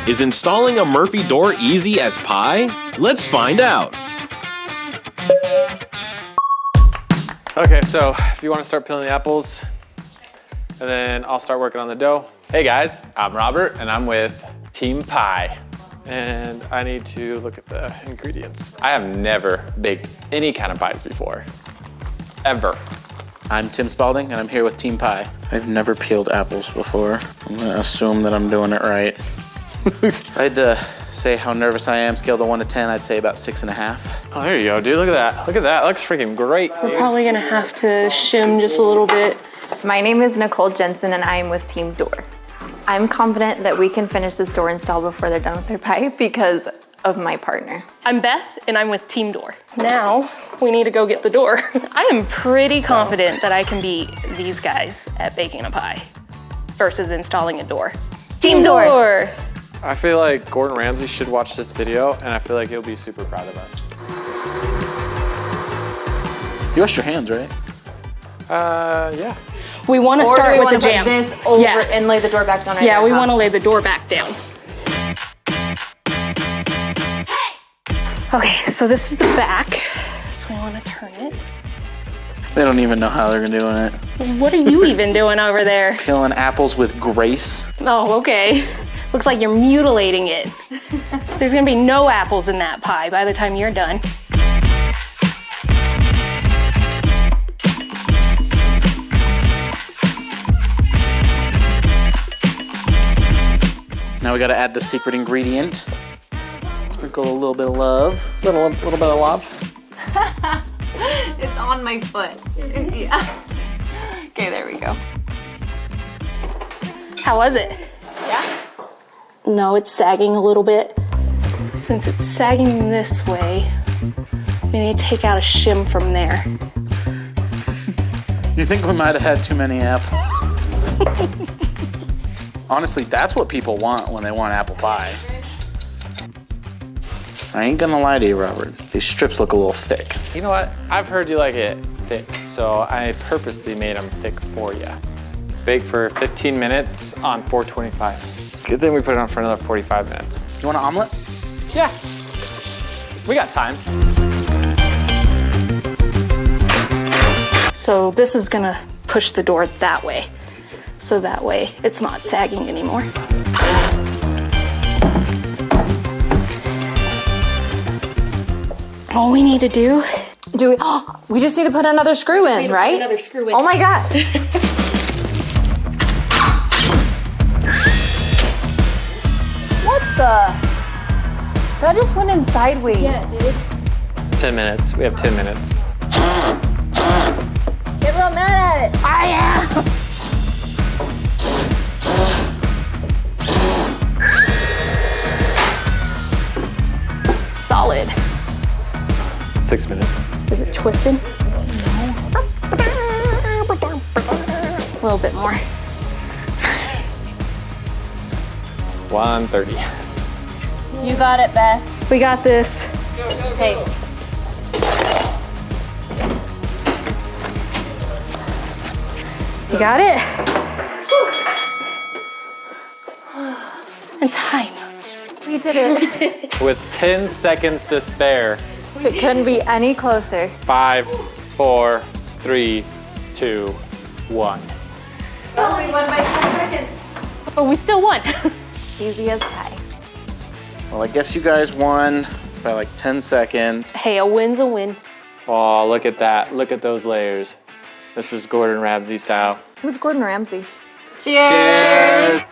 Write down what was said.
Is installing a Murphy door easy as pie? Let's find out. Okay, so if you want to start peeling the apples, and then I'll start working on the dough. Hey guys, I'm Robert and I'm with Team Pie. And I need to look at the ingredients. I have never baked any kind of pies before, ever. I'm Tim Spalding and I'm here with Team Pie. I've never peeled apples before. I'm gonna assume that I'm doing it right. If I had to say how nervous I am, scale to 1 to 10, I'd say about 6.5. Oh, there you go, dude. Look at that. Look at that. That looks freaking great. We're probably gonna have to shim just a little bit. My name is Nicole Jensen and I am with Team Door. I'm confident that we can finish this door install before they're done with their pie because of my partner. I'm Beth and I'm with Team Door. Now we need to go get the door. I am pretty confident that I can beat these guys at baking a pie versus installing a door. Team Door! I feel like Gordon Ramsay should watch this video and I feel like he'll be super proud of us. You washed your hands, right? Yeah. We want to start with the jam. Put this over and lay the door back down. Yeah, we want to lay the door back down. Okay, so this is the back. So we want to turn it. They don't even know how they're doing it. What are you even doing over there? Peeling apples with grace. Oh, okay. Looks like you're mutilating it. There's gonna be no apples in that pie by the time you're done. Now we gotta add the secret ingredient. Sprinkle a little bit of love. A little bit of love. It's on my foot. Yeah. Okay, there we go. How was it? Yeah. No, it's sagging a little bit. Since it's sagging this way, we need to take out a shim from there. You think we might have had too many apples? Honestly, that's what people want when they want apple pie. I ain't gonna lie to you, Robert. These strips look a little thick. You know what? I've heard you like it thick, so I purposely made them thick for you. Bake for 15 minutes on 425. Then we put it on for another 45 minutes. You want an omelet? Yeah, we got time. So this is gonna push the door that way. So that way it's not sagging anymore. All we need to do we just need to put another screw in, right? Another screw in. Oh my gosh. What the? That just went in sideways. Yeah, dude. 10 minutes. We have 10 minutes. Get real mad at it. I am. Solid. 6 minutes. Is it twisted? No. A little bit more. 1:30. You got it, Beth. We got this. Okay. You got it? And time. We did it. With 10 seconds to spare. It couldn't be any closer. 5, 4, 3, 2, 1. Oh, we won by 10 seconds. But we still won. Easy as pie. Well, I guess you guys won by like 10 seconds. Hey, a win's a win. Oh, look at that. Look at those layers. This is Gordon Ramsay style. Who's Gordon Ramsay? Cheers.